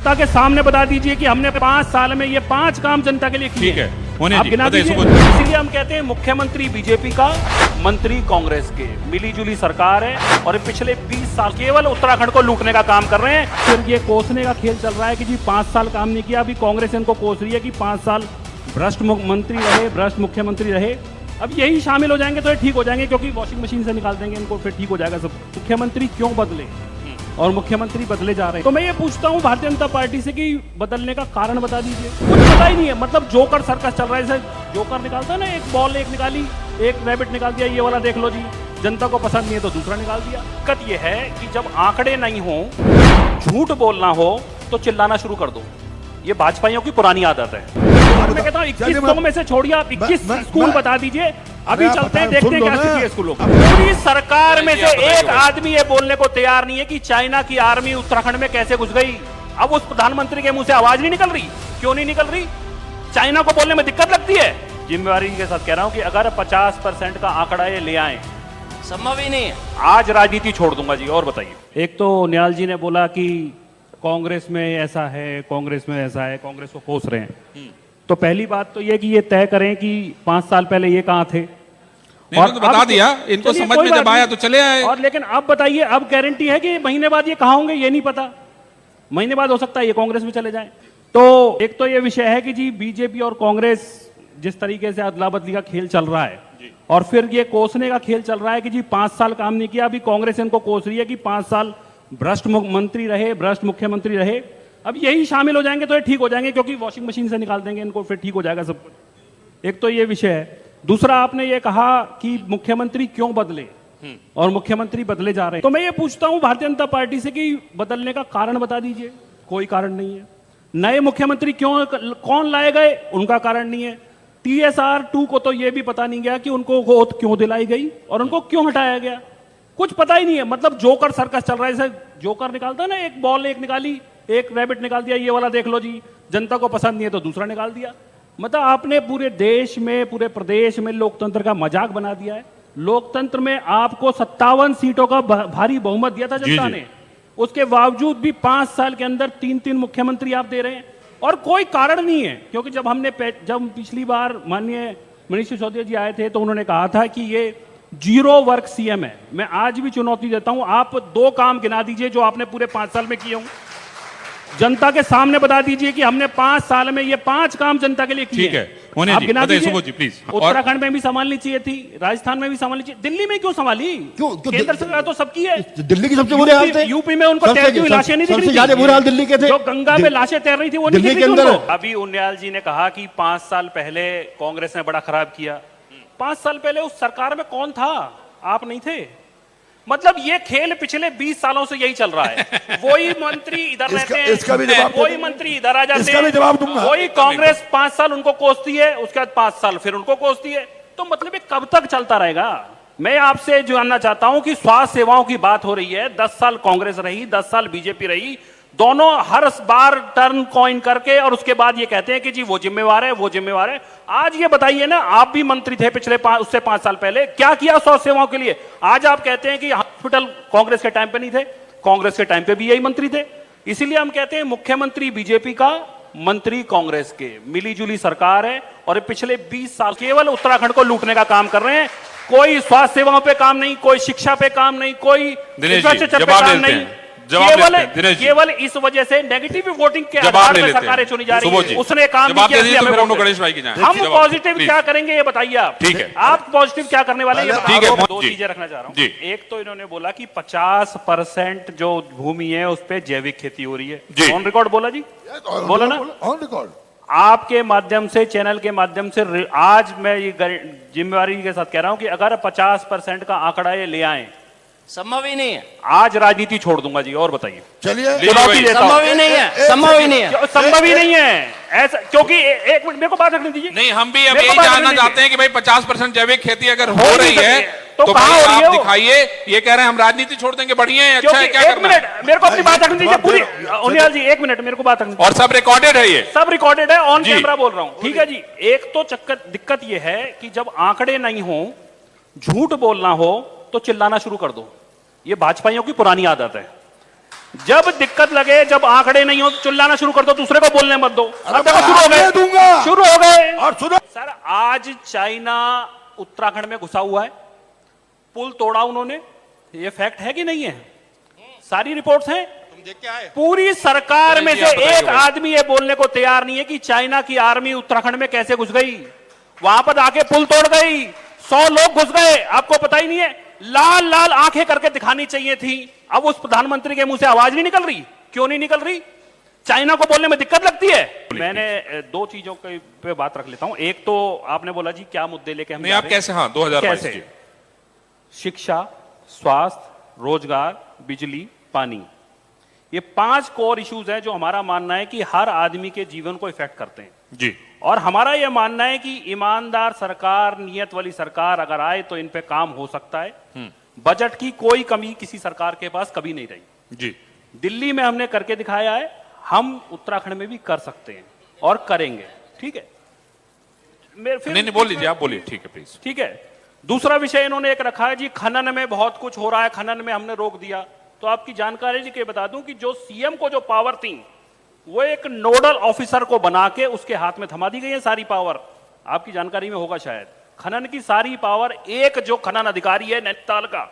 जनता के सामने बता दीजिए कि हमने 5 साल में ये 5 काम जनता के लिए किए। ठीक है, होने आप जी, गिना बताइए, दीजिए। इसीलिए हम कहते हैं मुख्यमंत्री बीजेपी का, मंत्री कांग्रेस के, मिलीजुली सरकार है और पिछले 20 साल केवल उत्तराखंड को लूटने का काम कर रहे हैं। फिर ये कोसने का खेल चल रहा है कि जी 5 साल काम नहीं किया। अभी कांग्रेस इनको कोस रही है कि 5 साल भ्रष्ट मंत्री रहे, भ्रष्ट मुख्यमंत्री रहे। अब यही शामिल हो जाएंगे तो ये ठीक हो जाएंगे, क्योंकि वॉशिंग मशीन से निकाल देंगे इनको, फिर ठीक हो जाएगा सब। मुख्यमंत्री क्यों बदले और मुख्यमंत्री बदले जा रहे हैं। तो मैं ये पूछता हूँ भारतीय जनता पार्टी से कि बदलने का कारण बता दीजिए। कुछ पता ही नहीं है। मतलब जोकर सर्कस चल रहा है। जैसे जोकर निकालता है ना, एक बॉल एक निकाली, एक रैबिट निकाल दिया, ये वाला देख लो जी, जनता को पसंद नहीं है तो दूसरा निकाल दिया। दिक्कत ये है कि जब आंकड़े नहीं हो, झूठ बोलना हो तो चिल्लाना शुरू कर दो। ये भाजपाइयों की पुरानी आदत है। और मैं कहता हूँ 21 में से छोड़िए, आप 21 स्कूल बता दीजिए। अभी चलते हैं, देखते हैं क्या स्थिति है स्कूलों की। पूरी सरकार में से एक आदमी ये बोलने को तैयार नहीं है कि चाइना की आर्मी उत्तराखंड में कैसे घुस गई। अब उस प्रधानमंत्री के मुंह से आवाज नहीं निकल रही। क्यों नहीं निकल रही? चाइना को बोलने में दिक्कत लगती है। जिम्मेवारी के साथ कह रहा हूं कि अगर 50% का आंकड़ा ये ले आए, संभव ही नहीं है। आज राजनीति छोड़ दूंगा जी। और बताइए। एक तो निहाल जी ने बोला कि कांग्रेस में ऐसा है, कांग्रेस में ऐसा है, कांग्रेस को कोस रहे हैं। तो पहली बात तो ये कि ये तय करें कि 5 साल पहले ये कहां थे। और तो बता दिया, इनको समझ में जब आया तो चले आए। और लेकिन अब बताइए, अब गारंटी है कि महीने बाद ये कहां होंगे? ये नहीं पता। महीने बाद हो सकता है ये कांग्रेस में चले जाएं। तो एक तो ये विषय है कि जी बीजेपी और कांग्रेस जिस तरीके से अदला बदली का खेल चल रहा है, और फिर ये कोसने का खेल चल रहा है कि जी 5 साल काम नहीं किया। अभी कांग्रेस इनको कोस रही है कि 5 साल भ्रष्ट मंत्री रहे, भ्रष्ट मुख्यमंत्री रहे। अब यही शामिल हो जाएंगे तो ये ठीक हो जाएंगे, क्योंकि वॉशिंग मशीन से निकाल देंगे इनको, फिर ठीक हो जाएगा सब कुछ। एक तो ये विषय है। दूसरा, आपने ये कहा कि मुख्यमंत्री क्यों बदले और मुख्यमंत्री बदले जा रहे हैं। तो मैं ये पूछता हूं भारतीय जनता पार्टी से कि बदलने का कारण बता दीजिए। कोई कारण नहीं है। नए मुख्यमंत्री क्यों, कौन लाए गए, उनका कारण नहीं है। TSR 2 को तो ये भी पता नहीं गया कि उनको गोद क्यों दिलाई गई और उनको क्यों हटाया गया। कुछ पता ही नहीं है। मतलब जोकर सर्कस चल रहा है। जैसे जोकर निकालता है ना, एक बॉल एक निकाली, एक रैबिट निकाल दिया, ये वाला देख लो जी, जनता को पसंद नहीं है तो दूसरा निकाल दिया। मतलब आपने पूरे देश में, पूरे प्रदेश में लोकतंत्र का मजाक बना दिया है। लोकतंत्र में आपको 57 सीटों का भारी बहुमत दिया था जनता ने। उसके बावजूद भी 5 साल के अंदर 3-3 मुख्यमंत्री आप दे रहे हैं और कोई कारण नहीं है। क्योंकि जब पिछली बार माननीय मनीष सिसोदिया जी आए थे तो उन्होंने कहा था कि ये 0 वर्क CM है। मैं आज भी चुनौती देता हूं, आप 2 काम गिना दीजिए जो आपने पूरे 5 साल में किए हों। जनता के सामने बता दीजिए कि हमने 5 साल में ये 5 काम जनता के लिए किए। ठीक है, होने आप जी, गिना बताइए, दीजिए। सुबोध जी, प्लीज। उत्तराखंड में भी संभालनी चाहिए थी, राजस्थान में भी संभालनी चाहिए, दिल्ली में क्यों संभाली? क्यों? केंद्र सरकार तो सबकी है। दिल्ली की सबसे बुरे हाल थे। यूपी में उनको तैरती हुई लाशें नहीं दिख रही थी। ज्यादा बुरे हाल दिल्ली के थे। जो गंगा में लाशें तैर रही थी वो नहीं दिल्ली दिख के रही थी अंदर। उनको। अभी उन्याल जी ने कहा कि 5 साल पहले कांग्रेस ने बड़ा खराब किया। 5 साल पहले उस सरकार में कौन था? आप नहीं थे। मतलब ये खेल पिछले 20 सालों से यही चल रहा है। वही मंत्री इधर रहते हैं, इसका भी जवाब वही मंत्री इधर आ जाते हैं, इसका भी जवाब दूंगा। वही कांग्रेस 5 साल उनको कोसती है, उसके बाद 5 साल फिर उनको कोसती है। तो मतलब ये कब तक चलता रहेगा? मैं आपसे जानना चाहता हूं कि स्वास्थ्य सेवाओं की बात हो रही है। 10 साल कांग्रेस रही, 10 साल बीजेपी रही, दोनों हर बार टर्न कॉइन करके और उसके बाद ये कहते हैं कि जी वो जिम्मेवार है, वो जिम्मेवार है। आज ये बताइए ना, आप भी मंत्री थे पिछले उससे 5 साल पहले, क्या किया स्वास्थ्य सेवाओं के लिए? आज आप कहते हैं कि हॉस्पिटल कांग्रेस के टाइम पे नहीं थे, कांग्रेस के टाइम पे भी यही मंत्री थे। इसीलिए हम कहते हैं मुख्यमंत्री बीजेपी का, मंत्री कांग्रेस के, मिलीजुली सरकार है और पिछले 20 साल केवल उत्तराखंड को लूटने का काम कर रहे हैं। कोई स्वास्थ्य सेवाओं पे काम नहीं, कोई शिक्षा पे काम नहीं, कोई इंफ्रास्ट्रक्चर पे काम नहीं। केवल इस वजह से नेगेटिव वोटिंग के आधार पर सरकारें चुनी जा रही है। उसने काम नहीं किया। हम पॉजिटिव क्या करेंगे ये बताइए आप। ठीक है, आप पॉजिटिव क्या करने वाले हैं ये ठीक है। 2 चीजें रखना चाह रहा हूँ। एक तो इन्होंने बोला कि 50% जो भूमि है उस पर जैविक खेती हो रही है। ऑन रिकॉर्ड बोला जी, बोला ना ऑन रिकॉर्ड। आपके माध्यम से, चैनल के माध्यम से आज मैं ये जिम्मेवारी के साथ कह रहा हूं कि अगर 50% का आंकड़ा ये ले आए, संभव ही नहीं है। आज राजनीति छोड़ दूंगा जी। और बताइए। चलिए, संभव ही नहीं है, संभव ही नहीं है, संभव ही नहीं है ऐसा। क्योंकि एक मिनट मेरे को बात रखने दीजिए। नहीं, हम भी अब यही जानना चाहते हैं कि भाई 50% जैविक खेती अगर हो रही है तो कहां हो रही है? आप दिखाइए। ये कह रहे हैं हम राजनीति छोड़ देंगे, बढ़िया है, अच्छा है, क्या करना है? मेरे को अपनी बात रखने दीजिए पूरी। उनियाल जी 1 मिनट मेरे को बात रखने। और सब रिकॉर्डेड है, ये सब रिकॉर्डेड है, ऑन कैमरा बोल रहा हूं। ठीक है जी। एक तो दिक्कत ये है कि जब आंकड़े नहीं हो, झूठ बोलना हो तो चिल्लाना शुरू कर दो। ये भाजपाइयों की पुरानी आदत है। जब दिक्कत लगे, जब आंकड़े नहीं हो तो चिल्लाना शुरू कर दो, दूसरे को बोलने मत दो। अरे अब देखो मैं शुरू हो आने गए, दूंगा। शुरू हो गए। और सुनो, सर आज चाइना उत्तराखंड में घुसा हुआ है, पुल तोड़ा उन्होंने, ये फैक्ट है कि नहीं है? सारी रिपोर्ट्स हैं। पूरी सरकार में से एक आदमी ये बोलने को तैयार नहीं है कि चाइना की आर्मी उत्तराखंड में कैसे घुस गई, वहां पर आके पुल तोड़ गई, 100 लोग घुस गए, आपको पता ही नहीं है। लाल लाल आंखें करके दिखानी चाहिए थी। अब उस प्रधानमंत्री के मुंह से आवाज नहीं निकल रही, क्यों नहीं निकल रही? चाइना को बोलने में दिक्कत लगती है। मैंने दो चीजों पे बात रख लेता हूं। एक तो आपने बोला जी क्या मुद्दे लेके हम नहीं, आप कैसे, हाँ 2022 कैसे? शिक्षा, स्वास्थ्य, रोजगार, बिजली, पानी, ये 5 कोर इश्यूज हैं जो हमारा मानना है कि हर आदमी के जीवन को इफेक्ट करते हैं जी। और हमारा यह मानना है कि ईमानदार सरकार, नियत वाली सरकार अगर आए तो इन पे काम हो सकता है। बजट की कोई कमी किसी सरकार के पास कभी नहीं रही जी। दिल्ली में हमने करके दिखाया है, हम उत्तराखंड में भी कर सकते हैं और करेंगे। ठीक है, नहीं बोल लीजिए, आप बोलिए, ठीक है प्लीज। ठीक है। दूसरा विषय इन्होंने एक रखा है जी, खनन में बहुत कुछ हो रहा है, खनन में हमने रोक दिया। तो आपकी जानकारी जी के बता दूं कि जो सीएम को जो पावर थी वो एक नोडल ऑफिसर को बना के उसके हाथ में थमा दी गई है सारी पावर। आपकी जानकारी में होगा शायद, खनन की सारी पावर एक जो खनन अधिकारी है नैनीताल का,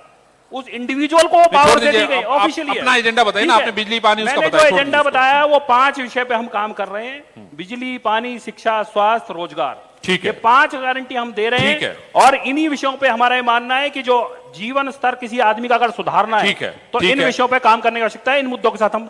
उस इंडिविजुअल को पावर दे दी गई ऑफिशियली। अपना एजेंडा बताइए ना, आपने बिजली पानी उसका बताया। जो एजेंडा बताया है वो 5 विषय पे हम काम कर रहे हैं, बिजली, पानी, शिक्षा, स्वास्थ्य, रोजगार। ठीक है, ये 5 गारंटी हम दे रहे हैं और इन्हीं विषयों पे हमारा ये मानना है कि जो जीवन स्तर किसी आदमी का अगर सुधारना है तो इन विषयों पे काम करने की आवश्यकता है। इन मुद्दों के साथ हम